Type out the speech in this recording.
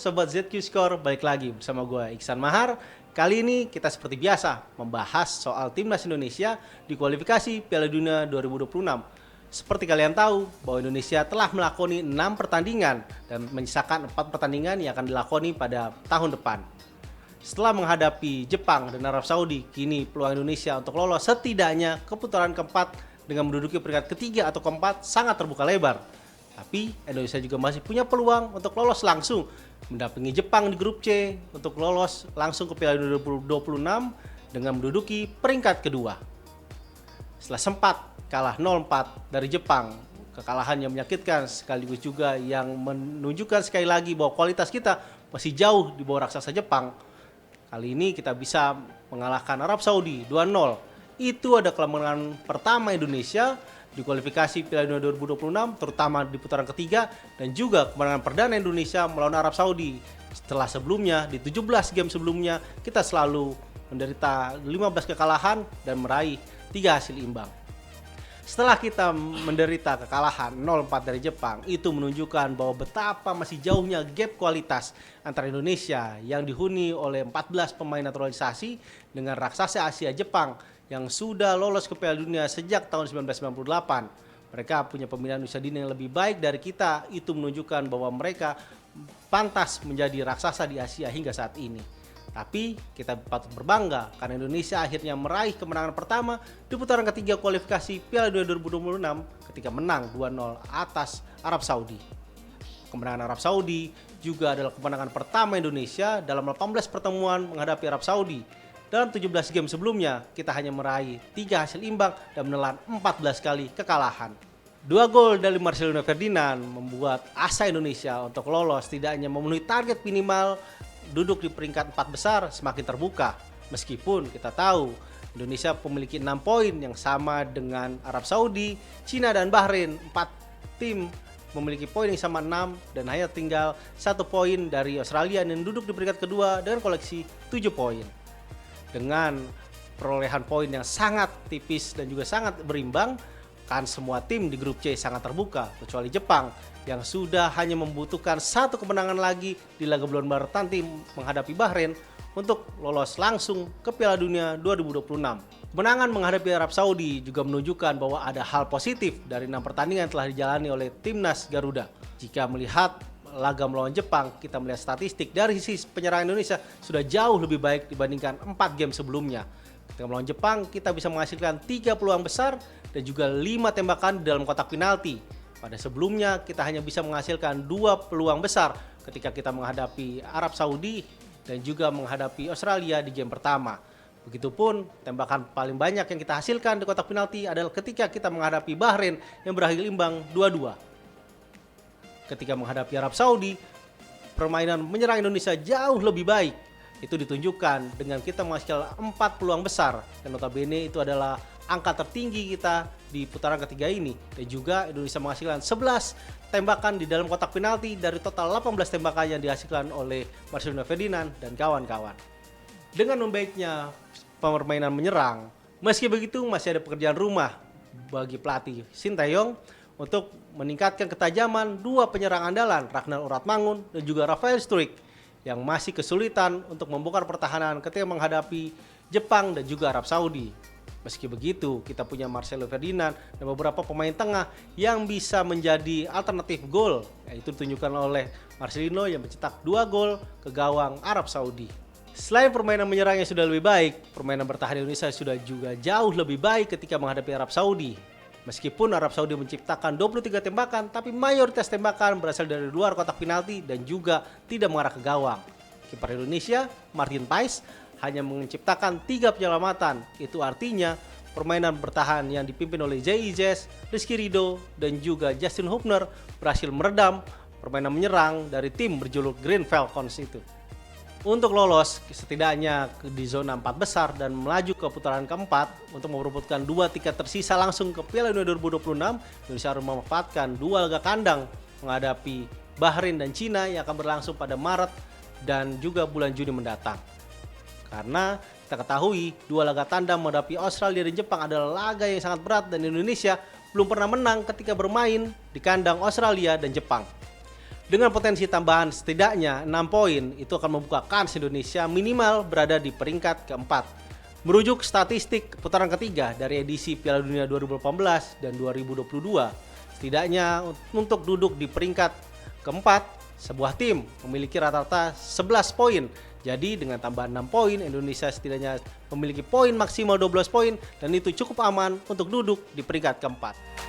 Sobat ZQ Score, balik lagi bersama gue Iksan Mahar. Kali ini kita seperti biasa membahas soal Timnas Indonesia di kualifikasi Piala Dunia 2026. Seperti kalian tahu bahwa Indonesia telah melakoni 6 pertandingan dan menyisakan 4 pertandingan yang akan dilakoni pada tahun depan. Setelah menghadapi Jepang dan Arab Saudi, kini peluang Indonesia untuk lolos setidaknya ke putaran keempat dengan menduduki peringkat ketiga atau keempat sangat terbuka lebar. Tapi Indonesia juga masih punya peluang untuk lolos langsung mendampingi Jepang di grup C untuk lolos langsung ke Piala Dunia 2026 dengan menduduki peringkat kedua. Setelah sempat kalah 0-4 dari Jepang, kekalahan yang menyakitkan sekaligus juga yang menunjukkan sekali lagi bahwa kualitas kita masih jauh di bawah raksasa Jepang. Kali ini kita bisa mengalahkan Arab Saudi 2-0. Itu ada kemenangan pertama Indonesia di kualifikasi Piala Dunia 2026, terutama di putaran ketiga, dan juga kemenangan perdana Indonesia melawan Arab Saudi. Setelah sebelumnya, di 17 game sebelumnya, kita selalu menderita 15 kekalahan dan meraih 3 hasil imbang. Setelah kita menderita kekalahan 0-4 dari Jepang, itu menunjukkan bahwa betapa masih jauhnya gap kualitas antara Indonesia yang dihuni oleh 14 pemain naturalisasi dengan raksasa Asia Jepang yang sudah lolos ke Piala Dunia sejak tahun 1998. Mereka punya pembinaan usia dini yang lebih baik dari kita. Itu menunjukkan bahwa mereka pantas menjadi raksasa di Asia hingga saat ini. Tapi kita patut berbangga karena Indonesia akhirnya meraih kemenangan pertama di putaran ketiga kualifikasi Piala Dunia 2026 ketika menang 2-0 atas Arab Saudi. Kemenangan Arab Saudi juga adalah kemenangan pertama Indonesia dalam 18 pertemuan menghadapi Arab Saudi. Dalam 17 game sebelumnya, kita hanya meraih 3 hasil imbang dan menelan 14 kali kekalahan. 2 gol dari Marcelino Ferdinand membuat asa Indonesia untuk lolos tidak hanya memenuhi target minimal duduk di peringkat 4 besar semakin terbuka. Meskipun kita tahu Indonesia memiliki 6 poin yang sama dengan Arab Saudi, Cina dan Bahrain. 4 tim memiliki poin yang sama 6 dan hanya tinggal 1 poin dari Australia yang duduk di peringkat kedua dengan koleksi 7 poin. Dengan perolehan poin yang sangat tipis dan juga sangat berimbang, kan semua tim di grup C sangat terbuka kecuali Jepang yang sudah hanya membutuhkan 1 kemenangan lagi di laga bulan Maret nanti menghadapi Bahrain untuk lolos langsung ke Piala Dunia 2026. Kemenangan menghadapi Arab Saudi juga menunjukkan bahwa ada hal positif dari 6 pertandingan yang telah dijalani oleh Timnas Garuda. Jika melihat laga melawan Jepang, kita melihat statistik dari sisi penyerang Indonesia sudah jauh lebih baik dibandingkan 4 game sebelumnya. Ketika melawan Jepang, kita bisa menghasilkan 3 peluang besar dan juga 5 tembakan di dalam kotak penalti. Pada sebelumnya, kita hanya bisa menghasilkan 2 peluang besar ketika kita menghadapi Arab Saudi dan juga menghadapi Australia di game pertama. Begitupun tembakan paling banyak yang kita hasilkan di kotak penalti adalah ketika kita menghadapi Bahrain yang berakhir imbang 2-2. Ketika menghadapi Arab Saudi, permainan menyerang Indonesia jauh lebih baik. Itu ditunjukkan dengan kita menghasilkan 4 peluang besar. Dan notabene itu adalah angka tertinggi kita di putaran ketiga ini. Dan juga Indonesia menghasilkan 11 tembakan di dalam kotak penalti dari total 18 tembakan yang dihasilkan oleh Marcelino Ferdinand dan kawan-kawan. Dengan membaiknya permainan menyerang, meski begitu masih ada pekerjaan rumah bagi pelatih Sinteyong untuk meningkatkan ketajaman 2 penyerang andalan, Ragnar Uratmangun dan juga Rafael Struijk, yang masih kesulitan untuk membongkar pertahanan ketika menghadapi Jepang dan juga Arab Saudi. Meski begitu, kita punya Marcelo Ferdinand dan beberapa pemain tengah yang bisa menjadi alternatif gol, yaitu ditunjukkan oleh Marcelino yang mencetak 2 gol ke gawang Arab Saudi. Selain permainan menyerang yang sudah lebih baik, permainan bertahan Indonesia sudah juga jauh lebih baik ketika menghadapi Arab Saudi. Meskipun Arab Saudi menciptakan 23 tembakan, tapi mayoritas tembakan berasal dari luar kotak penalti dan juga tidak mengarah ke gawang. Kiper Indonesia, Martin Paes, hanya menciptakan 3 penyelamatan. Itu artinya permainan bertahan yang dipimpin oleh J.I. Jess, Rizky Ridho, dan juga Justin Hubner berhasil meredam permainan menyerang dari tim berjuluk Green Falcons itu. Untuk lolos setidaknya di zona 4 besar dan melaju ke putaran keempat untuk merebutkan 2 tiket tersisa langsung ke Piala Dunia 2026, Indonesia harus memanfaatkan 2 laga kandang menghadapi Bahrain dan Cina yang akan berlangsung pada Maret dan juga bulan Juni mendatang. Karena kita ketahui 2 laga tandang menghadapi Australia dan Jepang adalah laga yang sangat berat dan Indonesia belum pernah menang ketika bermain di kandang Australia dan Jepang. Dengan potensi tambahan setidaknya 6 poin, itu akan membuka kans Indonesia minimal berada di peringkat keempat. Merujuk statistik putaran ketiga dari edisi Piala Dunia 2018 dan 2022, setidaknya untuk duduk di peringkat keempat, sebuah tim memiliki rata-rata 11 poin. Jadi dengan tambahan 6 poin, Indonesia setidaknya memiliki poin maksimal 12 poin dan itu cukup aman untuk duduk di peringkat keempat.